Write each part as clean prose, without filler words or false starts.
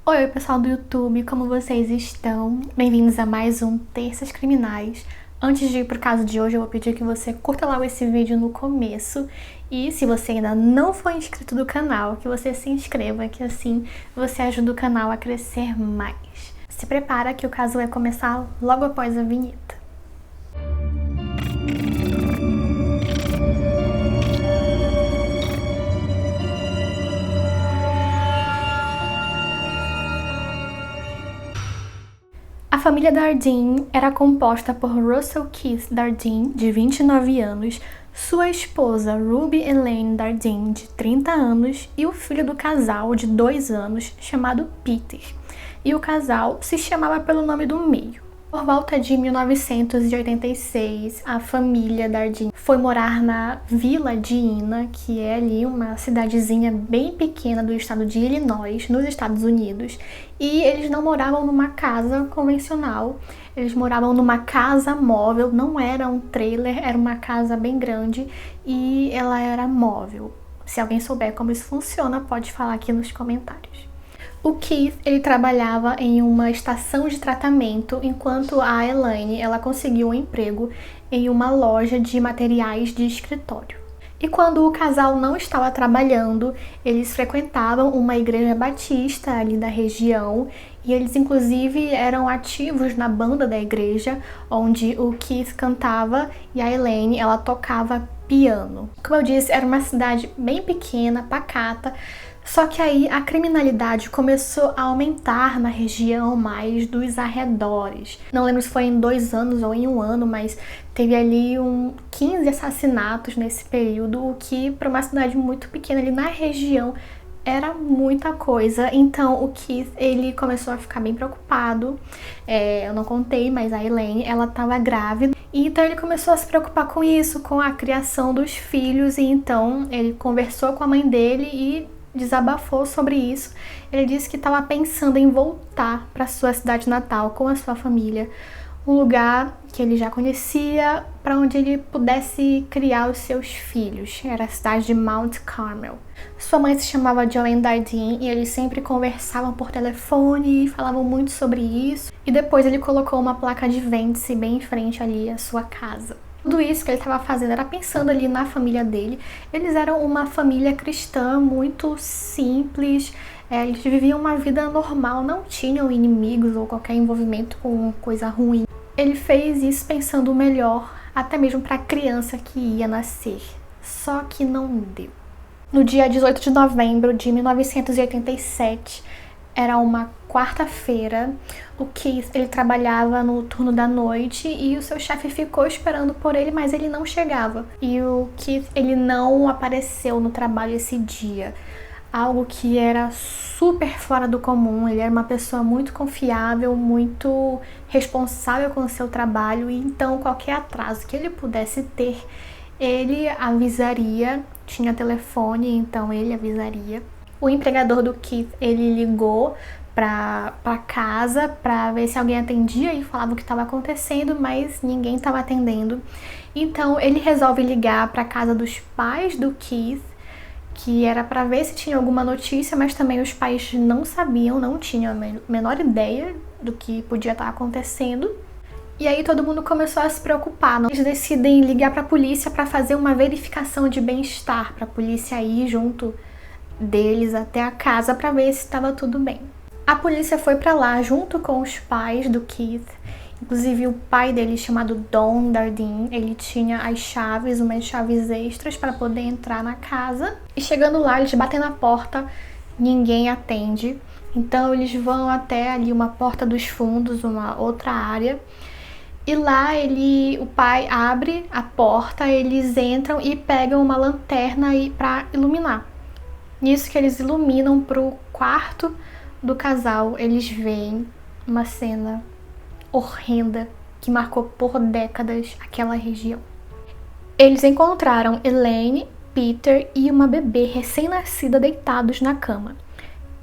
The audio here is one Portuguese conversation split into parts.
Oi, pessoal do YouTube, como vocês estão? Bem-vindos a mais um Terças Criminais. Antes de ir pro caso de hoje, eu vou pedir que você curta logo esse vídeo no começo e se você ainda não for inscrito do canal, que você se inscreva, que assim você ajuda o canal a crescer mais. Se prepara que o caso vai começar logo após a vinheta. A família Dardeen era composta por Russell Keith Dardeen, de 29 anos, sua esposa Ruby Elaine Dardeen, de 30 anos, e o filho do casal, de 2 anos, chamado Peter. E o casal se chamava pelo nome do meio. Por volta de 1986, a família Dardeen foi morar na Vila de Ina, que é ali uma cidadezinha bem pequena do estado de Illinois, nos Estados Unidos. E eles não moravam numa casa convencional, eles moravam numa casa móvel, não era um trailer, era uma casa bem grande e ela era móvel. Se alguém souber como isso funciona, pode falar aqui nos comentários. O Keith, ele trabalhava em uma estação de tratamento, enquanto a Elaine, ela conseguiu um emprego em uma loja de materiais de escritório. E quando o casal não estava trabalhando, eles frequentavam uma igreja batista ali da região e eles inclusive eram ativos na banda da igreja, onde o Keith cantava e a Elaine, ela tocava piano. Como eu disse, era uma cidade bem pequena, pacata. Só que aí a criminalidade começou a aumentar na região mais dos arredores. Não lembro se foi em 2 anos ou em 1 ano, mas teve ali 15 assassinatos nesse período, o que para uma cidade muito pequena ali na região era muita coisa. Então o Keith, ele começou a ficar bem preocupado. Eu não contei, mas a Elaine, ela estava grávida. Então ele começou a se preocupar com isso, com a criação dos filhos. E então ele conversou com a mãe dele e desabafou sobre isso. Ele disse que estava pensando em voltar para sua cidade natal com a sua família, um lugar que ele já conhecia, para onde ele pudesse criar os seus filhos. Era a cidade de Mount Carmel. Sua mãe se chamava Joanne Dardeen e eles sempre conversavam por telefone e falavam muito sobre isso. E depois ele colocou uma placa de vende-se bem em frente ali à sua casa. Tudo isso que ele estava fazendo era pensando ali na família dele. Eles eram uma família cristã muito simples, eles viviam uma vida normal, não tinham inimigos ou qualquer envolvimento com coisa ruim. Ele fez isso pensando o melhor, até mesmo para a criança que ia nascer. Só que não deu. No dia 18 de novembro de 1987, era uma quarta-feira, o Keith, ele trabalhava no turno da noite e o seu chefe ficou esperando por ele, mas ele não chegava. E o Keith, ele não apareceu no trabalho esse dia, algo que era super fora do comum. Ele era uma pessoa muito confiável, muito responsável com o seu trabalho, e então qualquer atraso que ele pudesse ter, ele avisaria, tinha telefone, então ele avisaria. O empregador do Keith, ele ligou para casa para ver se alguém atendia e falava o que estava acontecendo, mas ninguém estava atendendo. Então ele resolve ligar para a casa dos pais do Keith, que era para ver se tinha alguma notícia, mas também os pais não sabiam, não tinham a menor ideia do que podia estar acontecendo. E aí todo mundo começou a se preocupar. Eles decidem ligar para a polícia para fazer uma verificação de bem-estar, para a polícia ir junto deles até a casa para ver se estava tudo bem. A polícia foi para lá junto com os pais do Keith. Inclusive o pai dele, chamado Don Dardeen, ele tinha as chaves, umas chaves extras para poder entrar na casa. E chegando lá, eles batem na porta, ninguém atende. Então eles vão até ali uma porta dos fundos, uma outra área. E lá o pai abre a porta, eles entram e pegam uma lanterna para iluminar. Nisso que eles iluminam pro quarto do casal, eles veem uma cena horrenda que marcou por décadas aquela região. Eles encontraram Elaine, Peter e uma bebê recém-nascida deitados na cama.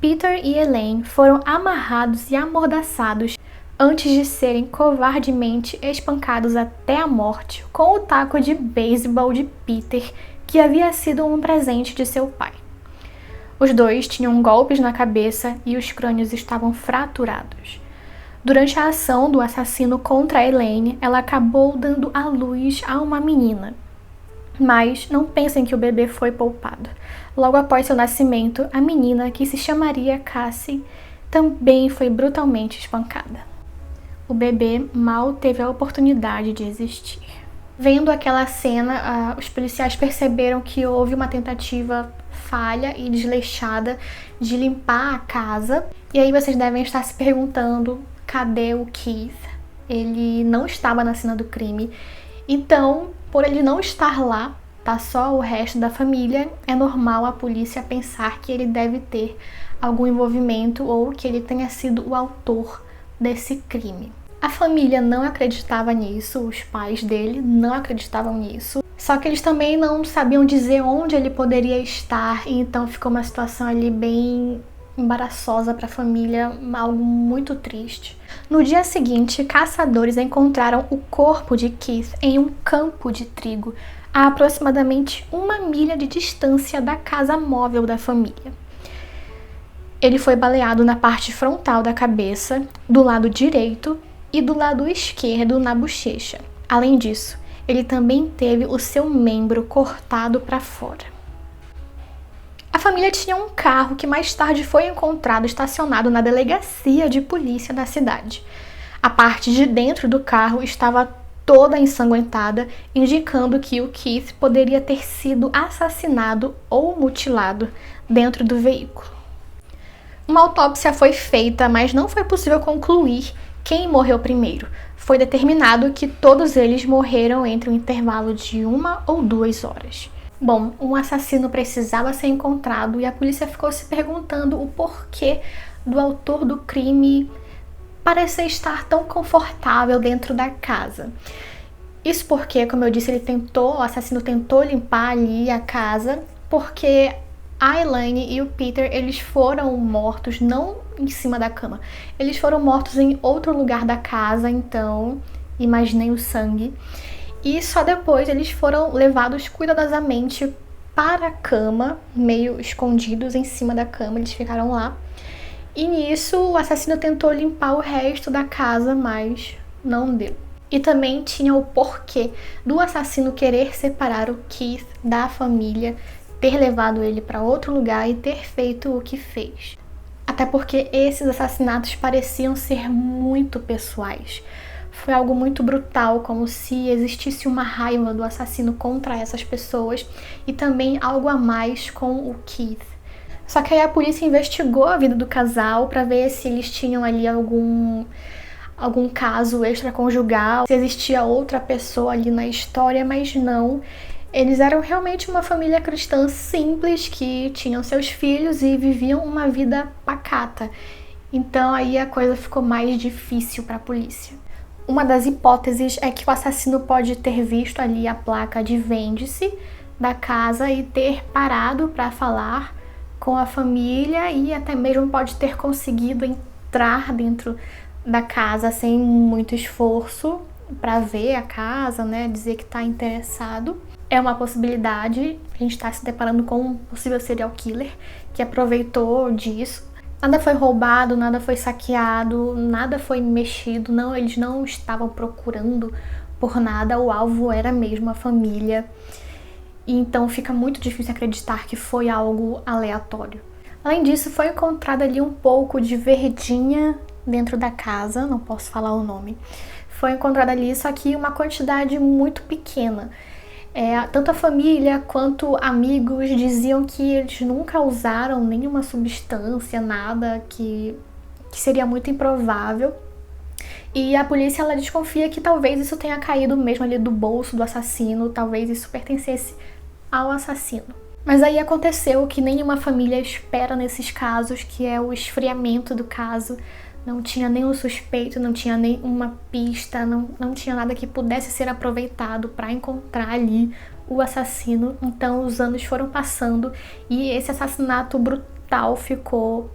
Peter e Elaine foram amarrados e amordaçados antes de serem covardemente espancados até a morte com o taco de beisebol de Peter, que havia sido um presente de seu pai. Os dois tinham golpes na cabeça e os crânios estavam fraturados. Durante a ação do assassino contra a Elaine, ela acabou dando à luz a uma menina. Mas não pensem que o bebê foi poupado. Logo após seu nascimento, a menina, que se chamaria Cassie, também foi brutalmente espancada. O bebê mal teve a oportunidade de existir. Vendo aquela cena, os policiais perceberam que houve uma tentativa falha e desleixada de limpar a casa. E aí vocês devem estar se perguntando, cadê o Keith? Ele não estava na cena do crime. Então, por ele não estar lá, tá só o resto da família, é normal a polícia pensar que ele deve ter algum envolvimento ou que ele tenha sido o autor desse crime. A família não acreditava nisso, os pais dele não acreditavam nisso, só que eles também não sabiam dizer onde ele poderia estar, e então ficou uma situação ali bem embaraçosa para a família, algo muito triste. No dia seguinte, caçadores encontraram o corpo de Keith em um campo de trigo, a aproximadamente 1 milha de distância da casa móvel da família. Ele foi baleado na parte frontal da cabeça, do lado direito e do lado esquerdo na bochecha. Além disso, ele também teve o seu membro cortado para fora. A família tinha um carro que mais tarde foi encontrado estacionado na delegacia de polícia da cidade. A parte de dentro do carro estava toda ensanguentada, indicando que o Keith poderia ter sido assassinado ou mutilado dentro do veículo. Uma autópsia foi feita, mas não foi possível concluir quem morreu primeiro. Foi determinado que todos eles morreram entre um intervalo de 1 ou 2 horas. Bom, um assassino precisava ser encontrado e a polícia ficou se perguntando o porquê do autor do crime parecer estar tão confortável dentro da casa. Isso porque, como eu disse, o assassino tentou limpar ali a casa, porque a Elaine e o Peter, eles foram mortos não em cima da cama. Eles foram mortos em outro lugar da casa, então imaginem o sangue. E só depois eles foram levados cuidadosamente para a cama, meio escondidos em cima da cama, eles ficaram lá. E nisso o assassino tentou limpar o resto da casa, mas não deu. E também tinha o porquê do assassino querer separar o Keith da família, ter levado ele para outro lugar e ter feito o que fez. Até porque esses assassinatos pareciam ser muito pessoais. Foi algo muito brutal, como se existisse uma raiva do assassino contra essas pessoas e também algo a mais com o Keith. Só que aí a polícia investigou a vida do casal para ver se eles tinham ali algum caso extraconjugal, se existia outra pessoa ali na história, mas não. Eles eram realmente uma família cristã simples que tinham seus filhos e viviam uma vida pacata. Então aí a coisa ficou mais difícil para a polícia. Uma das hipóteses é que o assassino pode ter visto ali a placa de vende-se da casa e ter parado para falar com a família e até mesmo pode ter conseguido entrar dentro da casa sem muito esforço para ver a casa, né, dizer que está interessado. É uma possibilidade, a gente está se deparando com um possível serial killer que aproveitou disso. Nada foi roubado, nada foi saqueado, nada foi mexido, não, eles não estavam procurando por nada, o alvo era mesmo a família. E então fica muito difícil acreditar que foi algo aleatório. Além disso, foi encontrado ali um pouco de verdinha dentro da casa, não posso falar o nome. Foi encontrado ali, só que uma quantidade muito pequena. Tanto a família quanto amigos diziam que eles nunca usaram nenhuma substância, nada, que seria muito improvável. E a polícia ela desconfia que talvez isso tenha caído mesmo ali do bolso do assassino, talvez isso pertencesse ao assassino. Mas aí aconteceu o que nenhuma família espera nesses casos, que é o esfriamento do caso. Não tinha nenhum suspeito, não tinha nenhuma pista, não tinha nada que pudesse ser aproveitado para encontrar ali o assassino. Então os anos foram passando e esse assassinato brutal ficou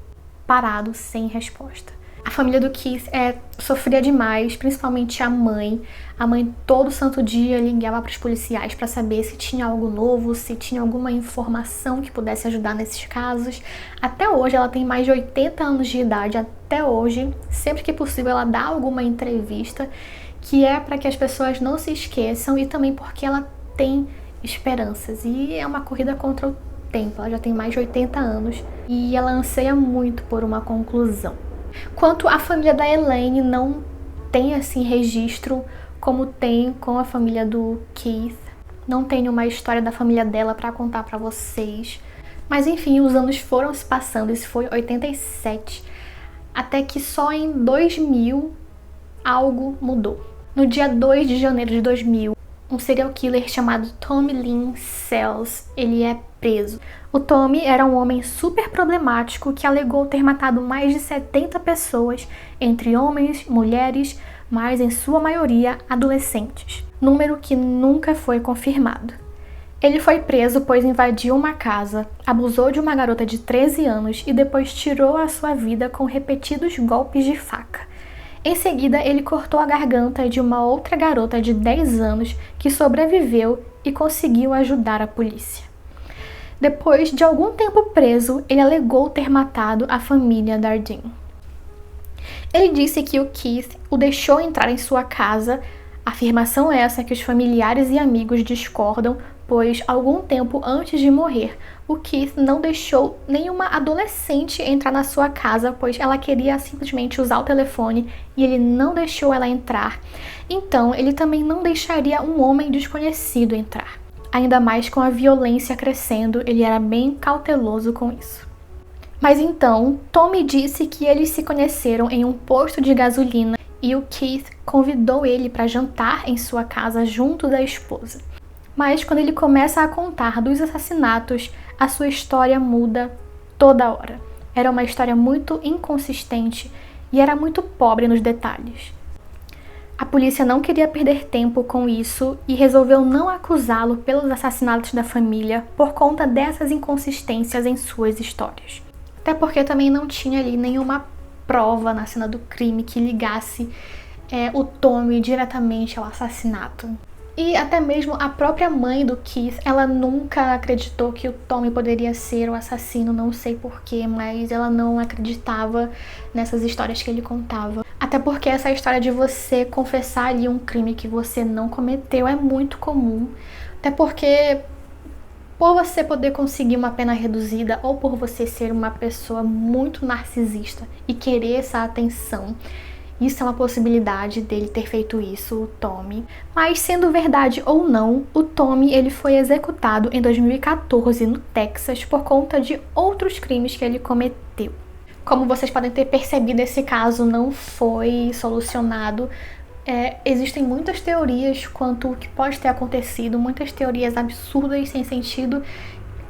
parado, sem resposta. A família do Keith sofria demais, principalmente a mãe. A mãe todo santo dia ligava para os policiais para saber se tinha algo novo, se tinha alguma informação que pudesse ajudar nesses casos. Até hoje ela tem mais de 80 anos de idade, até hoje, sempre que possível ela dá alguma entrevista, que é para que as pessoas não se esqueçam e também porque ela tem esperanças. E é uma corrida contra o tempo, ela já tem mais de 80 anos e ela anseia muito por uma conclusão. Quanto à família da Elaine, não tem assim registro como tem com a família do Keith. Não tenho uma história da família dela para contar para vocês. Mas enfim, os anos foram se passando, isso foi 87, até que só em 2000 algo mudou. No dia 2 de janeiro de 2000, um serial killer chamado Tommy Lynn Sells, ele é preso. O Tommy era um homem super problemático que alegou ter matado mais de 70 pessoas, entre homens, mulheres, mas em sua maioria adolescentes, número que nunca foi confirmado. Ele foi preso pois invadiu uma casa, abusou de uma garota de 13 anos e depois tirou a sua vida com repetidos golpes de faca. Em seguida, ele cortou a garganta de uma outra garota de 10 anos que sobreviveu e conseguiu ajudar a polícia. Depois de algum tempo preso, ele alegou ter matado a família Dardeen. Ele disse que o Keith o deixou entrar em sua casa, afirmação essa que os familiares e amigos discordam, pois algum tempo antes de morrer, o Keith não deixou nenhuma adolescente entrar na sua casa, pois ela queria simplesmente usar o telefone e ele não deixou ela entrar. Então, ele também não deixaria um homem desconhecido entrar. Ainda mais com a violência crescendo, ele era bem cauteloso com isso. Mas então, Tommy disse que eles se conheceram em um posto de gasolina e o Keith convidou ele para jantar em sua casa junto da esposa. Mas quando ele começa a contar dos assassinatos, a sua história muda toda hora. Era uma história muito inconsistente e era muito pobre nos detalhes. A polícia não queria perder tempo com isso e resolveu não acusá-lo pelos assassinatos da família por conta dessas inconsistências em suas histórias. Até porque também não tinha ali nenhuma prova na cena do crime que ligasse o Tommy diretamente ao assassinato. E até mesmo a própria mãe do Keith, ela nunca acreditou que o Tommy poderia ser o assassino, não sei porquê, mas ela não acreditava nessas histórias que ele contava. Até porque essa história de você confessar ali um crime que você não cometeu é muito comum. Até porque por você poder conseguir uma pena reduzida ou por você ser uma pessoa muito narcisista e querer essa atenção, isso é uma possibilidade dele ter feito isso, o Tommy. Mas sendo verdade ou não, o Tommy ele foi executado em 2014 no Texas por conta de outros crimes que ele cometeu. Como vocês podem ter percebido, esse caso não foi solucionado. Existem muitas teorias quanto o que pode ter acontecido, muitas teorias absurdas, sem sentido,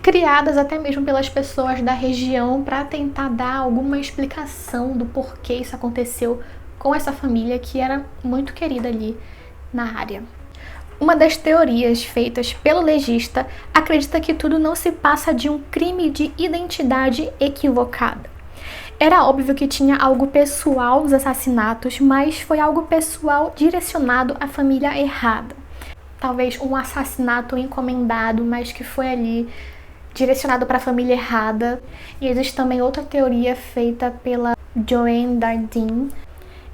criadas até mesmo pelas pessoas da região para tentar dar alguma explicação do porquê isso aconteceu com essa família que era muito querida ali na área. Uma das teorias feitas pelo legista acredita que tudo não se passa de um crime de identidade equivocada. Era óbvio que tinha algo pessoal nos assassinatos, mas foi algo pessoal direcionado à família errada. Talvez um assassinato encomendado, mas que foi ali direcionado para a família errada. E existe também outra teoria feita pela Joanne Dardeen.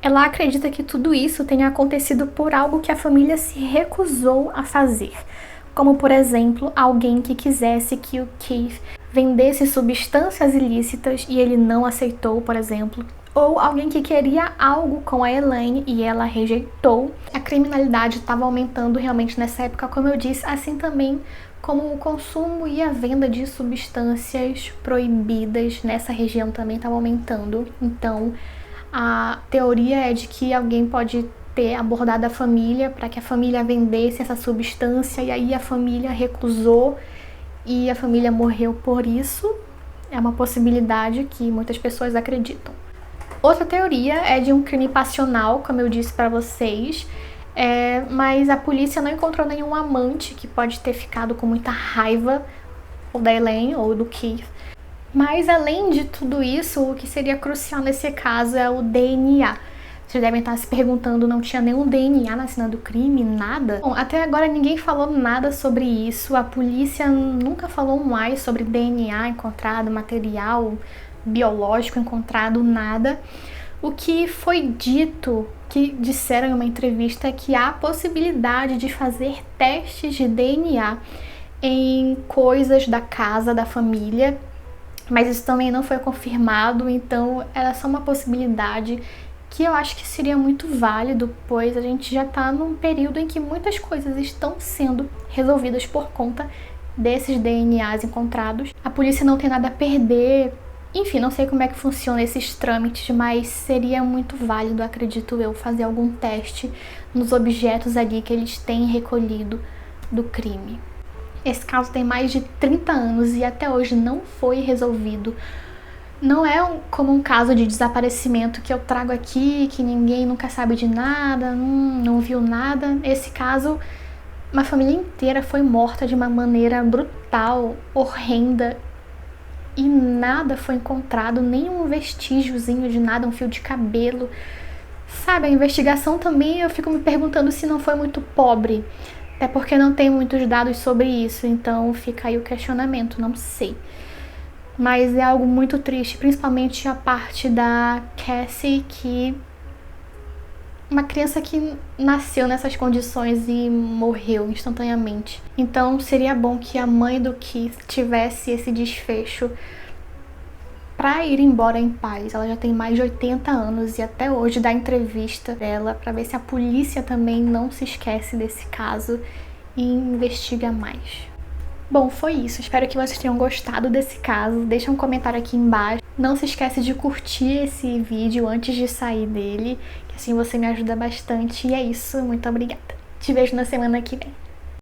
Ela acredita que tudo isso tenha acontecido por algo que a família se recusou a fazer. Como, por exemplo, alguém que quisesse que o Keith vendesse substâncias ilícitas e ele não aceitou, por exemplo. Ou alguém que queria algo com a Elaine e ela rejeitou. A criminalidade estava aumentando realmente nessa época, como eu disse, assim também como o consumo e a venda de substâncias proibidas nessa região também estava aumentando. Então, a teoria é de que alguém pode ter abordado a família para que a família vendesse essa substância e aí a família recusou e a família morreu por isso. É uma possibilidade que muitas pessoas acreditam. Outra teoria é de um crime passional, como eu disse para vocês, mas a polícia não encontrou nenhum amante que pode ter ficado com muita raiva ou da Elaine ou do Keith. Mas além de tudo isso, o que seria crucial nesse caso é o DNA. Vocês devem estar se perguntando, não tinha nenhum DNA na cena do crime, nada? Bom, até agora ninguém falou nada sobre isso, a polícia nunca falou mais sobre DNA encontrado, material biológico encontrado, nada. O que foi dito, que disseram em uma entrevista, é que há a possibilidade de fazer testes de DNA em coisas da casa, da família, mas isso também não foi confirmado, então era só uma possibilidade que eu acho que seria muito válido, pois a gente já está num período em que muitas coisas estão sendo resolvidas por conta desses DNAs encontrados. A polícia não tem nada a perder, enfim, não sei como é que funciona esses trâmites, mas seria muito válido, acredito eu, fazer algum teste nos objetos ali que eles têm recolhido do crime. Esse caso tem mais de 30 anos e até hoje não foi resolvido. Não é como um caso de desaparecimento que eu trago aqui, que ninguém nunca sabe de nada, não viu nada. Esse caso, uma família inteira foi morta de uma maneira brutal, horrenda, e nada foi encontrado, nenhum vestígiozinho de nada, um fio de cabelo. Sabe, a investigação também, eu fico me perguntando se não foi muito pobre. Até porque não tem muitos dados sobre isso, então fica aí o questionamento, não sei. Mas é algo muito triste, principalmente a parte da Cassie, que uma criança que nasceu nessas condições e morreu instantaneamente. Então seria bom que a mãe do Keith tivesse esse desfecho para ir embora em paz. Ela já tem mais de 80 anos e até hoje dá entrevista dela para ver se a polícia também não se esquece desse caso e investiga mais. Bom, foi isso. Espero que vocês tenham gostado desse caso. Deixa um comentário aqui embaixo. Não se esquece de curtir esse vídeo antes de sair dele, que assim você me ajuda bastante. E é isso. Muito obrigada. Te vejo na semana que vem.